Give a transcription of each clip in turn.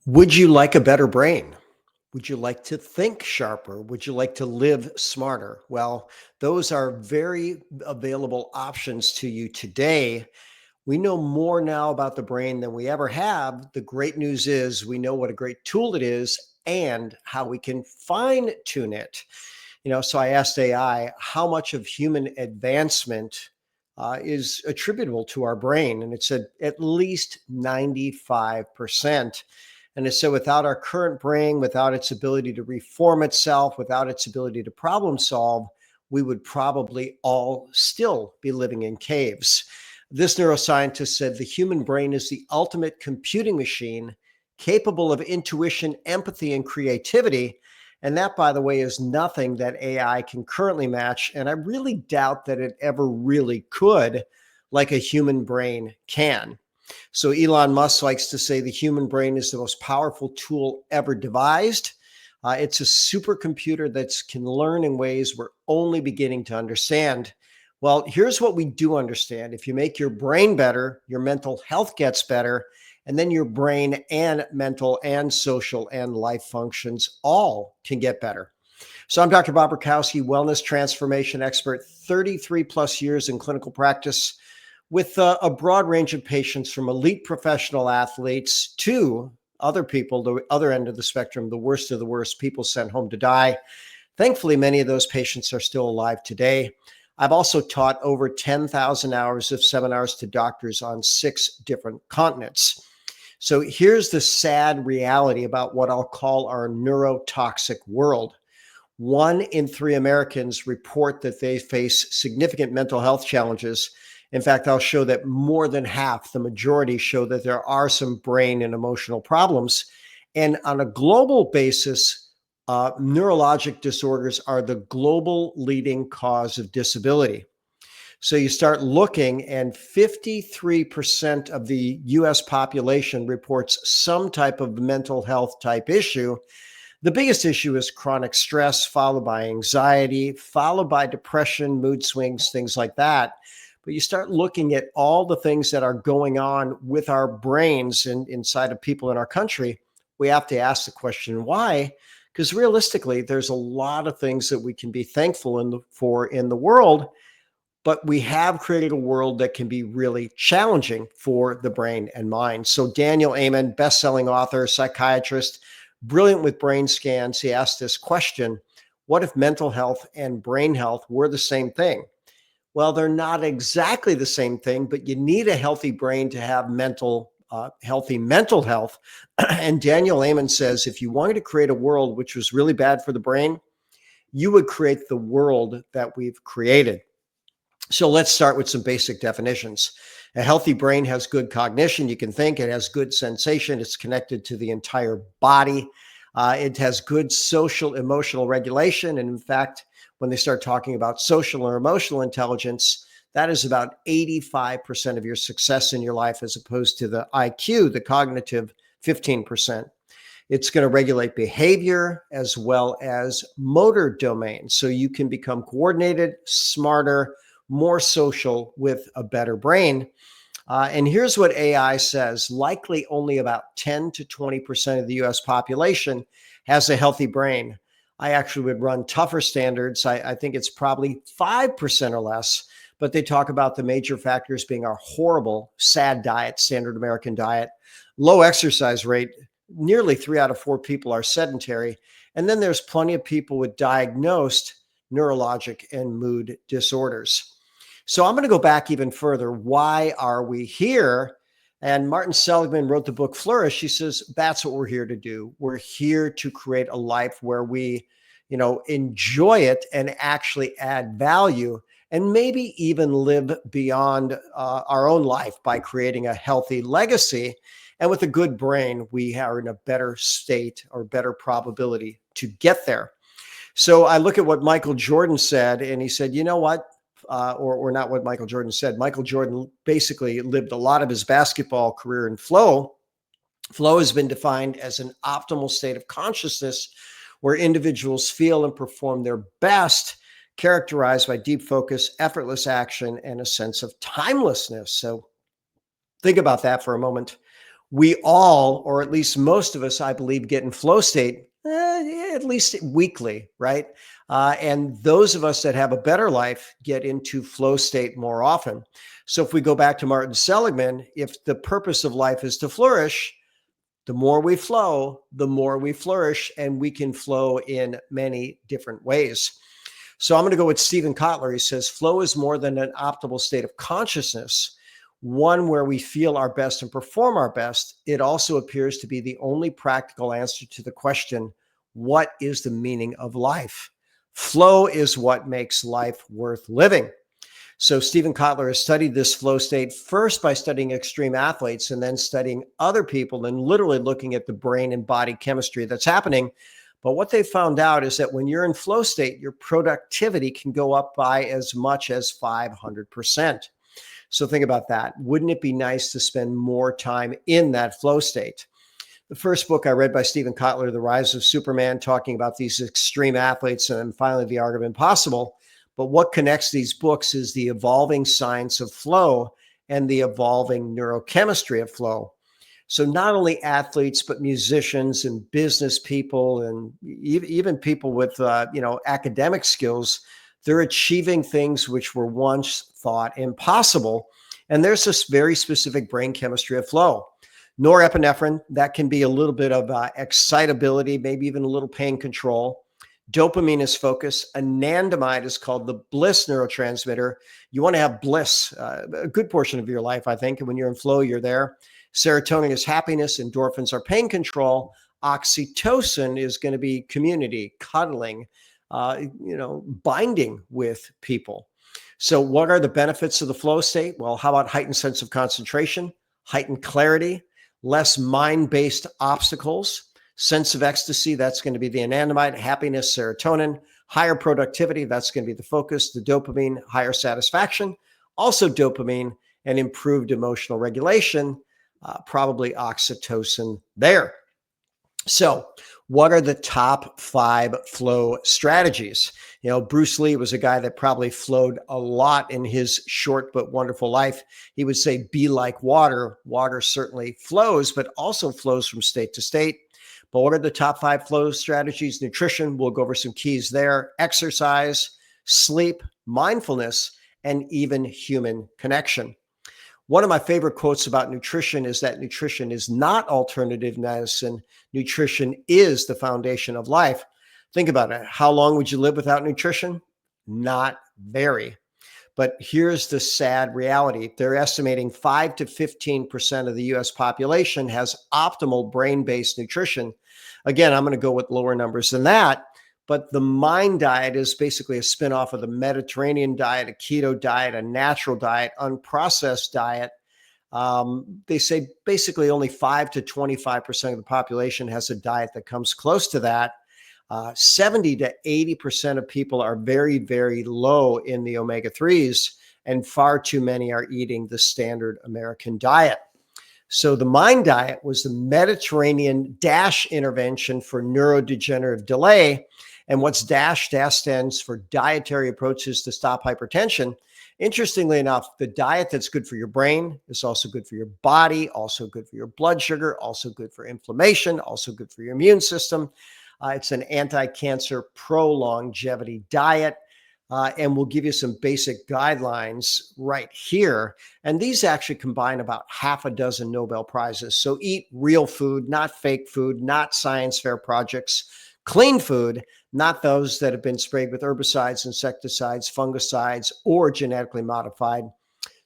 Would you like a better brain? Would you like to think sharper? Would you like to live smarter? Well, those are very available options to you today. We know more now about the brain than we ever have. The great news is we know what a great tool it is and how we can fine tune it. So I asked AI how much of human advancement is attributable to our brain, and it said at least 95%. And it said without our current brain, without its ability to reform itself, without its ability to problem solve, we would probably all still be living in caves. This neuroscientist said the human brain is the ultimate computing machine capable of intuition, empathy, and creativity. And that, by the way, is nothing that AI can currently match. And I really doubt that it ever really could, like a human brain can. So Elon Musk likes to say the human brain is the most powerful tool ever devised. It's a supercomputer that can learn in ways we're only beginning to understand. Well, here's what we do understand. If you make your brain better, your mental health gets better, and then your brain and mental and social and life functions all can get better. So I'm Dr. Bob Rakowski, wellness transformation expert, 33 plus years in clinical practice with a broad range of patients from elite professional athletes to other people, the other end of the spectrum, the worst of the worst, people sent home to die. Thankfully, many of those patients are still alive today. I've also taught over 10,000 hours of seminars to doctors on 6 different continents. So here's the sad reality about what I'll call our neurotoxic world. 1 in 3 Americans report that they face significant mental health challenges. In fact, I'll show that more than half, the majority, show that there are some brain and emotional problems. And on a global basis, neurologic disorders are the global leading cause of disability. So you start looking, and 53% of the US population reports some type of mental health type issue. The biggest issue is chronic stress, followed by anxiety, followed by depression, mood swings, things like that. But you start looking at all the things that are going on with our brains inside of people in our country. We have to ask the question, why? Because realistically, there's a lot of things that we can be thankful for in the world, but we have created a world that can be really challenging for the brain and mind. So Daniel Amen, best-selling author, psychiatrist, brilliant with brain scans, he asked this question: what if mental health and brain health were the same thing? Well, they're not exactly the same thing, but you need a healthy brain to have healthy mental health. And Daniel Amen says, if you wanted to create a world which was really bad for the brain, you would create the world that we've created. So let's start with some basic definitions. A healthy brain has good cognition. You can think. It has good sensation. It's connected to the entire body. It has good social, emotional regulation. And in fact, when they start talking about social or emotional intelligence, that is about 85% of your success in your life, as opposed to the IQ, the cognitive 15%. It's going to regulate behavior as well as motor domains. So you can become coordinated, smarter, more social with a better brain. And here's what AI says: likely only about 10 to 20% of the US population has a healthy brain. I actually would run tougher standards. I think it's probably 5% or less, but they talk about the major factors being our horrible, sad diet, standard American diet, low exercise rate. Nearly 3 out of 4 people are sedentary. And then there's plenty of people with diagnosed neurologic and mood disorders. So I'm going to go back even further. Why are we here? And Martin Seligman wrote the book Flourish. He says, that's what we're here to do. We're here to create a life where we, enjoy it and actually add value, and maybe even live beyond our own life by creating a healthy legacy. And with a good brain, we are in a better state or better probability to get there. So I look at what Michael Jordan said, and he said, you know what? Or not what Michael Jordan said. Michael Jordan basically lived a lot of his basketball career in flow. Flow has been defined as an optimal state of consciousness where individuals feel and perform their best, characterized by deep focus, effortless action, and a sense of timelessness. So think about that for a moment. We all, or at least most of us, I believe, get in flow state at least weekly, right? And those of us that have a better life get into flow state more often. So if we go back to Martin Seligman, if the purpose of life is to flourish, the more we flow, the more we flourish, and we can flow in many different ways. So I'm going to go with Stephen Kotler. He says, flow is more than an optimal state of consciousness, one where we feel our best and perform our best. It also appears to be the only practical answer to the question, what is the meaning of life? Flow is what makes life worth living. So Stephen Kotler has studied this flow state first by studying extreme athletes and then studying other people and literally looking at the brain and body chemistry that's happening. But what they found out is that when you're in flow state, your productivity can go up by as much as 500%. So think about that. Wouldn't it be nice to spend more time in that flow state? The first book I read by Stephen Kotler, The Rise of Superman, talking about these extreme athletes and then finally The Art of Impossible. But what connects these books is the evolving science of flow and the evolving neurochemistry of flow. So not only athletes, but musicians and business people and even people with academic skills, they're achieving things which were once thought impossible. And there's this very specific brain chemistry of flow. Norepinephrine, that can be a little bit of excitability, maybe even a little pain control. Dopamine is focus. Anandamide is called the bliss neurotransmitter. You want to have bliss a good portion of your life, I think. And when you're in flow, you're there. Serotonin is happiness. Endorphins are pain control. Oxytocin is going to be community, cuddling, binding with people. So what are the benefits of the flow state? Well, how about heightened sense of concentration, heightened clarity, less mind-based obstacles, sense of ecstasy, that's going to be the anandamide, happiness, serotonin, higher productivity, that's going to be the focus, the dopamine, higher satisfaction, also dopamine, and improved emotional regulation, probably oxytocin there. So what are the top 5 flow strategies? Bruce Lee was a guy that probably flowed a lot in his short but wonderful life. He would say, be like water. Water certainly flows, but also flows from state to state. But what are the top 5 flow strategies? Nutrition, we'll go over some keys there. Exercise, sleep, mindfulness, and even human connection. One of my favorite quotes about nutrition is that nutrition is not alternative medicine. Nutrition is the foundation of life. Think about it. How long would you live without nutrition? Not very. But here's the sad reality. They're estimating 5 to 15% of the US population has optimal brain-based nutrition. Again, I'm going to go with lower numbers than that. But the MIND diet is basically a spinoff of the Mediterranean diet, a keto diet, a natural diet, unprocessed diet. They say basically only 5 to 25% of the population has a diet that comes close to that. 70 to 80% of people are very, very low in the omega-3s, and far too many are eating the standard American diet. So the MIND diet was the Mediterranean DASH intervention for neurodegenerative delay. And what's DASH? DASH stands for Dietary Approaches to Stop Hypertension. Interestingly enough, the diet that's good for your brain is also good for your body, also good for your blood sugar, also good for inflammation, also good for your immune system. It's an anti-cancer, pro-longevity diet. And we'll give you some basic guidelines right here. And these actually combine about half a dozen Nobel Prizes. So eat real food, not fake food, not science fair projects, clean food, not those that have been sprayed with herbicides, insecticides, fungicides, or genetically modified.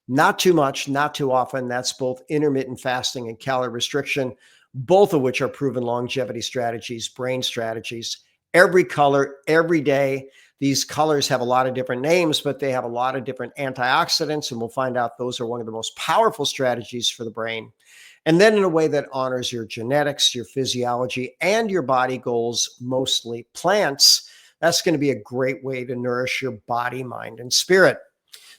Not too much, not too often. That's both intermittent fasting and calorie restriction, both of which are proven longevity strategies, brain strategies. Every color, every day. These colors have a lot of different names, but they have a lot of different antioxidants, and we'll find out those are one of the most powerful strategies for the brain. And then in a way that honors your genetics, your physiology, and your body goals, mostly plants. That's going to be a great way to nourish your body, mind, and spirit.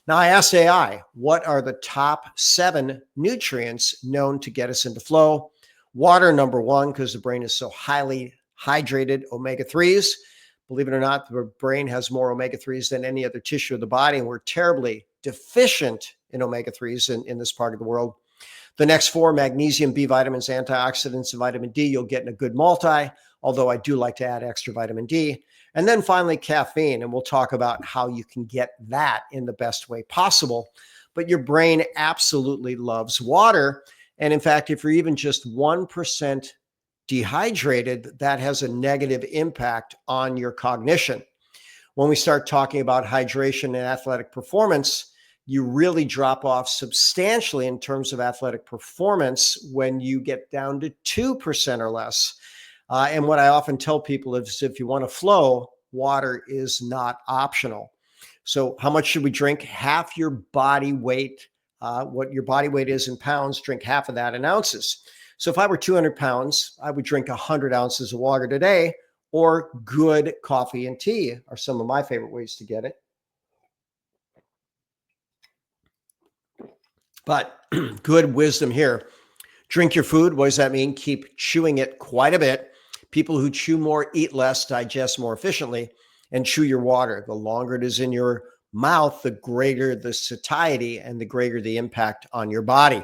Now, I asked AI, what are the top 7 nutrients known to get us into flow? Water, number 1, because the brain is so highly hydrated. Omega-3s. Believe it or not, the brain has more omega-3s than any other tissue of the body, and we're terribly deficient in omega-3s in this part of the world. The next four, magnesium, B vitamins, antioxidants, and vitamin D, you'll get in a good multi, although I do like to add extra vitamin D. And then finally, caffeine, and we'll talk about how you can get that in the best way possible. But your brain absolutely loves water. And in fact, if you're even just 1% dehydrated, that has a negative impact on your cognition. When we start talking about hydration and athletic performance, you really drop off substantially in terms of athletic performance when you get down to 2% or less. And what I often tell people is if you want to flow, water is not optional. So how much should we drink? Half your body weight, what your body weight is in pounds, drink half of that in ounces. So if I were 200 pounds, I would drink 100 ounces of water today, or good coffee and tea are some of my favorite ways to get it. But good wisdom here. Drink your food. What does that mean? Keep chewing it quite a bit. People who chew more eat less, digest more efficiently, and chew your water. The longer it is in your mouth, the greater the satiety and the greater the impact on your body.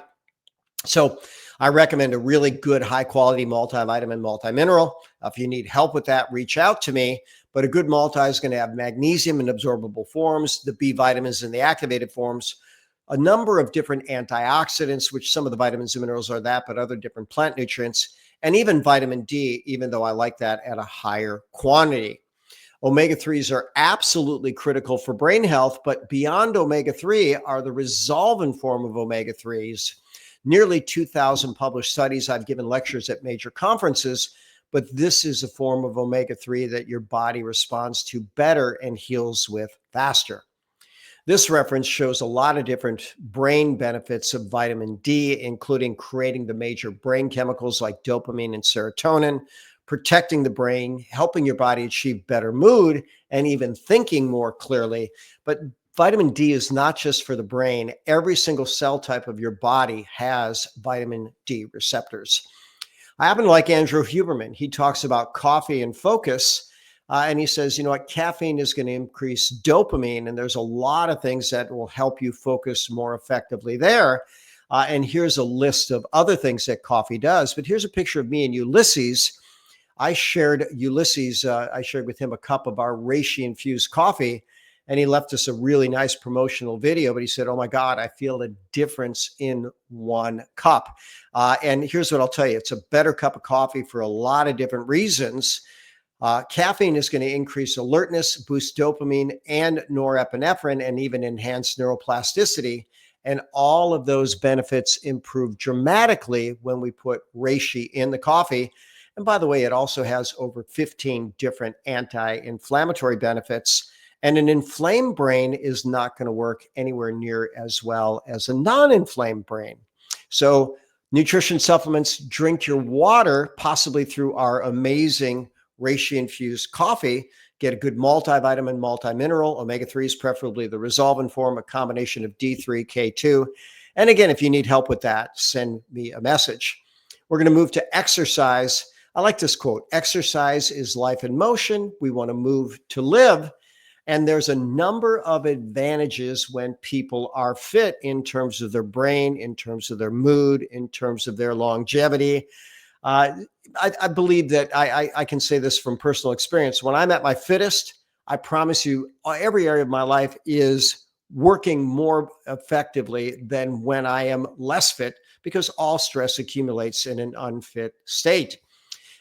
So I recommend a really good high quality multivitamin, multimineral. If you need help with that, reach out to me. But a good multi is going to have magnesium in absorbable forms, the B vitamins in the activated forms, a number of different antioxidants, which some of the vitamins and minerals are that, but other different plant nutrients, and even vitamin D, even though I like that at a higher quantity. Omega-3s are absolutely critical for brain health, but beyond omega-3 are the resolvin form of omega-3s. Nearly 2,000 published studies. I've given lectures at major conferences, but this is a form of omega-3 that your body responds to better and heals with faster. This reference shows a lot of different brain benefits of vitamin D, including creating the major brain chemicals like dopamine and serotonin, protecting the brain, helping your body achieve better mood, and even thinking more clearly. But vitamin D is not just for the brain. Every single cell type of your body has vitamin D receptors. I happen to like Andrew Huberman. He talks about coffee and focus. And he says, you know what, caffeine is going to increase dopamine, and there's a lot of things that will help you focus more effectively there. And here's a list of other things that coffee does. But here's a picture of me and Ulysses. I shared with him a cup of our Reishi infused coffee, and he left us a really nice promotional video. But he said, oh my God, I feel a difference in one cup. And here's what I'll tell you. It's a better cup of coffee for a lot of different reasons. Caffeine is going to increase alertness, boost dopamine and norepinephrine, and even enhance neuroplasticity. And all of those benefits improve dramatically when we put reishi in the coffee. And by the way, it also has over 15 different anti-inflammatory benefits. And an inflamed brain is not going to work anywhere near as well as a non-inflamed brain. So nutrition supplements, drink your water, possibly through our amazing reishi infused coffee. Get a good multivitamin, multimineral, omega-3s, preferably the resolvin form, a combination of D3, K2. And again, if you need help with that, send me a message. We're going to move to exercise. I like this quote: exercise is life in motion. We want to move to live. And there's a number of advantages when people are fit in terms of their brain, in terms of their mood, in terms of their longevity. I believe that I can say this from personal experience. When I'm at my fittest, I promise you every area of my life is working more effectively than when I am less fit, because all stress accumulates in an unfit state.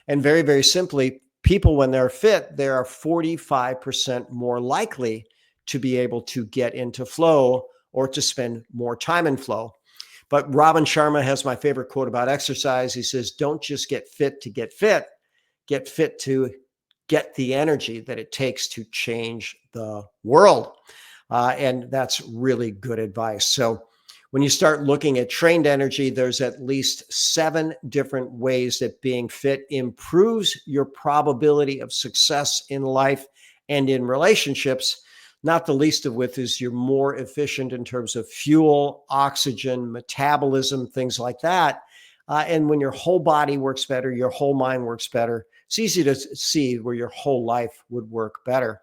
And very, very simply, people, when they're fit, they are 45% more likely to be able to get into flow or to spend more time in flow. But Robin Sharma has my favorite quote about exercise. He says, don't just get fit to get fit to get the energy that it takes to change the world. And that's really good advice. So when you start looking at trained energy, there's at least 7 different ways that being fit improves your probability of success in life and in relationships. Not the least of which is you're more efficient in terms of fuel, oxygen, metabolism, things like that. And when your whole body works better, your whole mind works better. It's easy to see where your whole life would work better.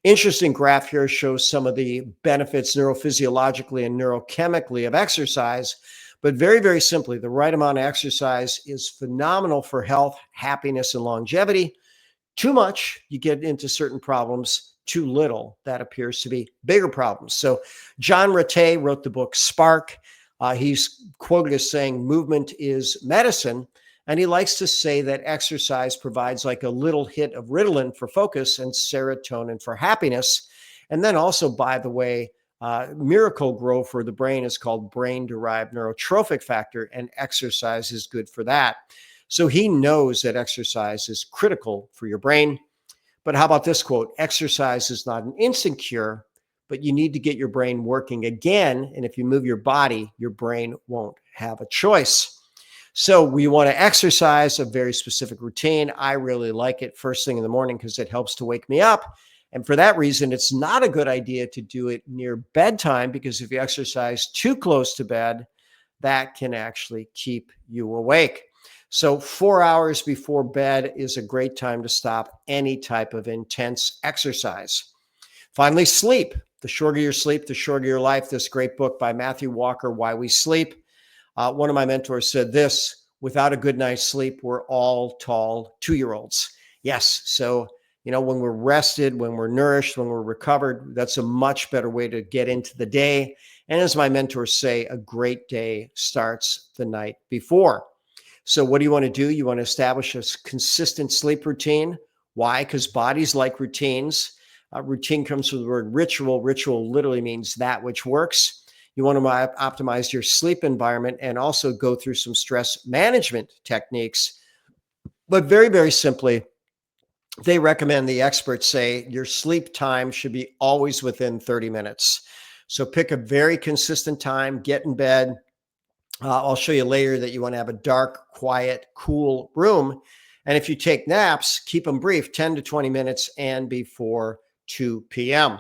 Interesting graph here shows some of the benefits neurophysiologically and neurochemically of exercise. But very, very simply, the right amount of exercise is phenomenal for health, happiness, and longevity. Too much, you get into certain problems. Too little, that appears to be bigger problems. So John Ratey wrote the book Spark. He's quoted as saying, movement is medicine. And he likes to say that exercise provides like a little hit of Ritalin for focus and serotonin for happiness. And then also, by the way, miracle grow for the brain is called brain-derived neurotrophic factor, and exercise is good for that. So he knows that exercise is critical for your brain. But how about this quote? Exercise is not an instant cure, but you need to get your brain working again. And if you move your body, your brain won't have a choice. So we want to exercise a very specific routine. I really like it first thing in the morning because it helps to wake me up. And for that reason, it's not a good idea to do it near bedtime, because if you exercise too close to bed, that can actually keep you awake. So 4 hours before bed is a great time to stop any type of intense exercise. Finally, sleep. The shorter your sleep, the shorter your life. This great book by Matthew Walker, Why We Sleep. One of my mentors said this: without a good night's sleep, we're all tall 2-year-olds. Yes. So, when we're rested, when we're nourished, when we're recovered, that's a much better way to get into the day. And as my mentors say, a great day starts the night before. So what do you want to do? You want to establish a consistent sleep routine. Why? Because bodies like routines. Routine comes from the word ritual. Ritual literally means that which works. You want to optimize your sleep environment and also go through some stress management techniques. But very, very simply, they recommend, the experts say, your sleep time should be always within 30 minutes. So pick a very consistent time, get in bed. I'll show you later that you want to have a dark, quiet, cool room. And if you take naps, keep them brief, 10 to 20 minutes and before 2 p.m.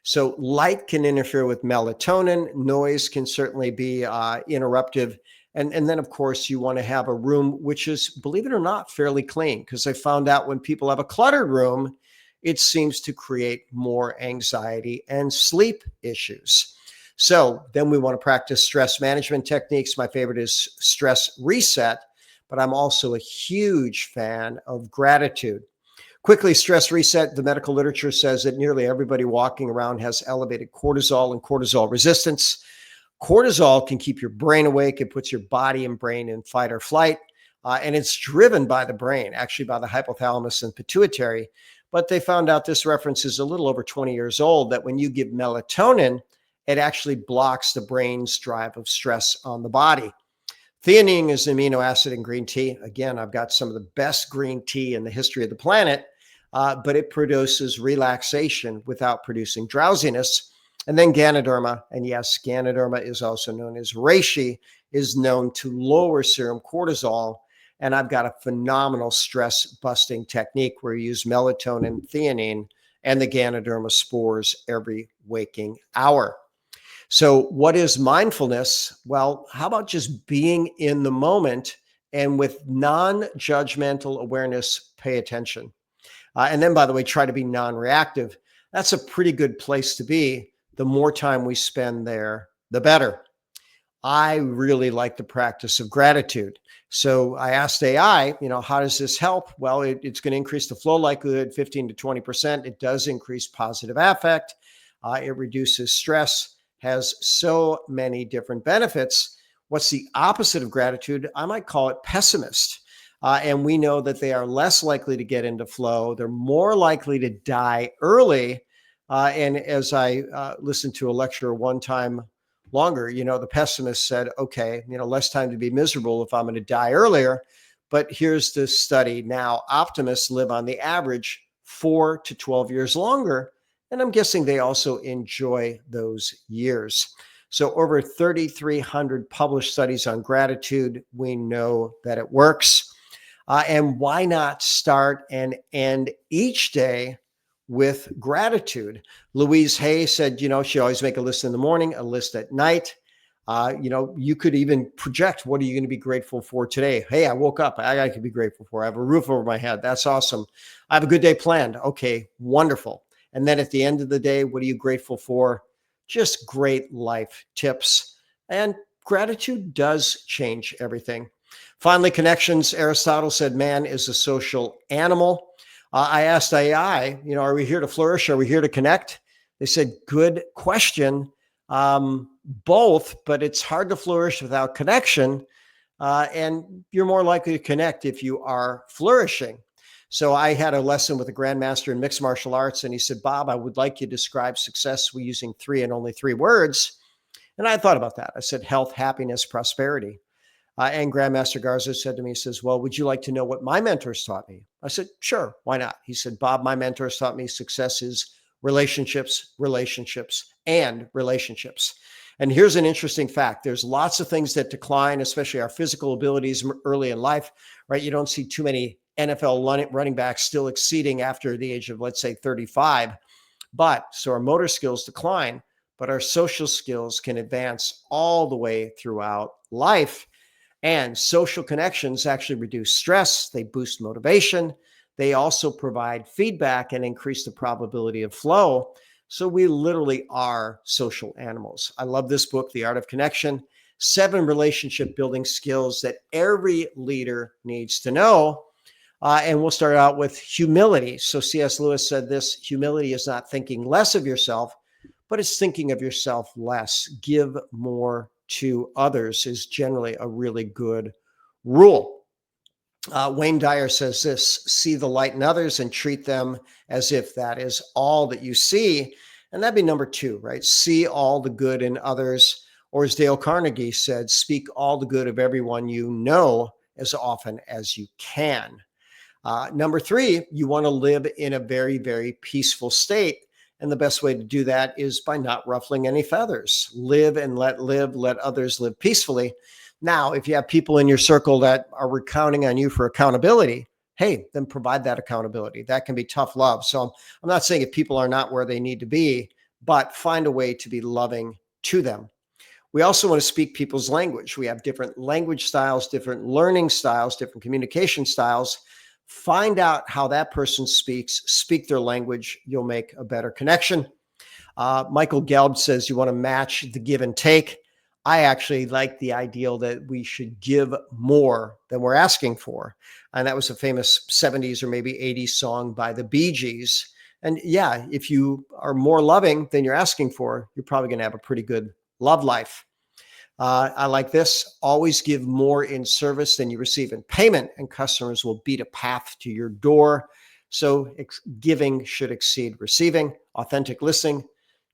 So light can interfere with melatonin. Noise can certainly be interruptive. And then, of course, you want to have a room which is, believe it or not, fairly clean, because I found out when people have a cluttered room, it seems to create more anxiety and sleep issues. So then we want to practice stress management techniques. My favorite is stress reset, but I'm also a huge fan of gratitude. Quickly, stress reset. The medical literature says that nearly everybody walking around has elevated cortisol and cortisol resistance. Cortisol can keep your brain awake. It puts your body and brain in fight or flight. And it's driven by the brain, actually by the hypothalamus and pituitary. But they found out, this reference is a little over 20 years old, that when you give melatonin, it actually blocks the brain's drive of stress on the body. Theanine is an amino acid in green tea. Again, I've got some of the best green tea in the history of the planet, but it produces relaxation without producing drowsiness. And then Ganoderma, and yes, Ganoderma is also known as Reishi, is known to lower serum cortisol. And I've got a phenomenal stress busting technique where you use melatonin, theanine, and the Ganoderma spores every waking hour. So what is mindfulness? Well, how about just being in the moment and with non-judgmental awareness, pay attention. And then, by the way, try to be non-reactive. That's a pretty good place to be. The more time we spend there, the better. I really like the practice of gratitude. So I asked AI, how does this help? Well, it's going to increase the flow likelihood 15 to 20%. It does increase positive affect. It reduces stress. Has so many different benefits. What's the opposite of gratitude? I might call it pessimist. And we know that they are less likely to get into flow. They're more likely to die early. And as I listened to a lecture one time longer, the pessimist said, okay, less time to be miserable if I'm going to die earlier. But here's the study now. Optimists live on the average 4 to 12 years longer. And I'm guessing they also enjoy those years. So over 3,300 published studies on gratitude. We know that it works. And why not start and end each day with gratitude? Louise Hay said, she always make a list in the morning, a list at night. You could even project, what are you going to be grateful for today? Hey, I woke up. I could be grateful for. I have a roof over my head. That's awesome. I have a good day planned. Okay, wonderful. And then at the end of the day, what are you grateful for? Just great life tips. And gratitude does change everything. Finally, connections. Aristotle said man is a social animal. I asked AI, are we here to flourish? Are we here to connect? They said, good question. Both, but it's hard to flourish without connection. And you're more likely to connect if you are flourishing. So I had a lesson with a grandmaster in mixed martial arts, and he said, Bob, I would like you to describe success using 3 and only 3 words. And I thought about that. I said, health, happiness, prosperity. And Grandmaster Garza said to me, he says, well, would you like to know what my mentors taught me? I said, sure, why not? He said, Bob, my mentors taught me success is relationships, relationships, and relationships. And here's an interesting fact. There's lots of things that decline, especially our physical abilities early in life, right? You don't see too many NFL running backs still exceeding after the age of, let's say, 35. So our motor skills decline, but our social skills can advance all the way throughout life. And social connections actually reduce stress. They boost motivation. They also provide feedback and increase the probability of flow. So we literally are social animals. I love this book, The Art of Connection, 7 relationship building skills that every leader needs to know. And we'll start out with humility. So C.S. Lewis said this: humility is not thinking less of yourself, but it's thinking of yourself less. Give more to others is generally a really good rule. Wayne Dyer says this: see the light in others and treat them as if that is all that you see. And that'd be number 2, right? See all the good in others. Or as Dale Carnegie said, speak all the good of everyone you know as often as you can. Number 3, you want to live in a very, very peaceful state. And the best way to do that is by not ruffling any feathers. Live and let others live peacefully. Now, if you have people in your circle that are counting on you for accountability, hey, then provide that accountability. That can be tough love. So I'm not saying if people are not where they need to be, but find a way to be loving to them. We also want to speak people's language. We have different language styles, different learning styles, different communication styles. Find out how that person speaks, speak their language. You'll make a better connection. Michael Gelb says you want to match the give and take. I actually like the ideal that we should give more than we're asking for. And that was a famous 70s or maybe 80s song by the Bee Gees. And yeah, if you are more loving than you're asking for, you're probably going to have a pretty good love life. I like this: always give more in service than you receive in payment, and customers will beat a path to your door. So giving should exceed receiving. Authentic listening.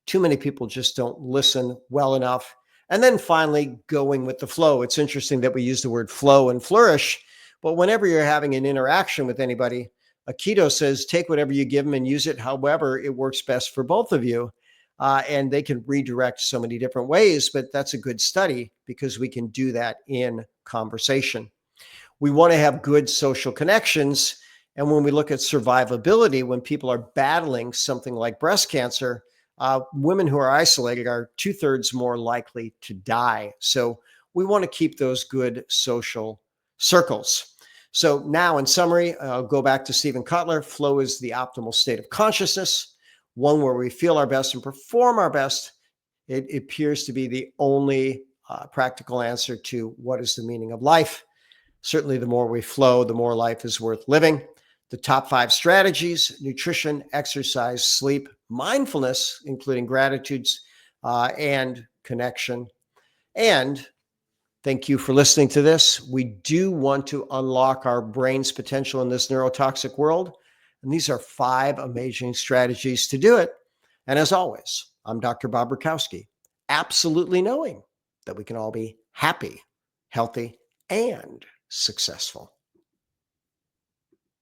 Too many people just don't listen well enough. And then finally, going with the flow. It's interesting that we use the word flow and flourish, but whenever you're having an interaction with anybody, Aikido says take whatever you give them and use it however it works best for both of you. And they can redirect so many different ways, but that's a good study because we can do that in conversation. We want to have good social connections. And when we look at survivability, when people are battling something like breast cancer, women who are isolated are 2/3 more likely to die. So we want to keep those good social circles. So now in summary, I'll go back to Stephen Kotler. Flow is the optimal state of consciousness, one where we feel our best and perform our best. It appears to be the only practical answer to what is the meaning of life. Certainly, the more we flow, the more life is worth living. The top 5 strategies: nutrition, exercise, sleep, mindfulness, including gratitudes, and connection. And thank you for listening to this. We do want to unlock our brain's potential in this neurotoxic world. And these are 5 amazing strategies to do it. And as always, I'm Dr. Bob Rakowski, absolutely knowing that we can all be happy, healthy, and successful.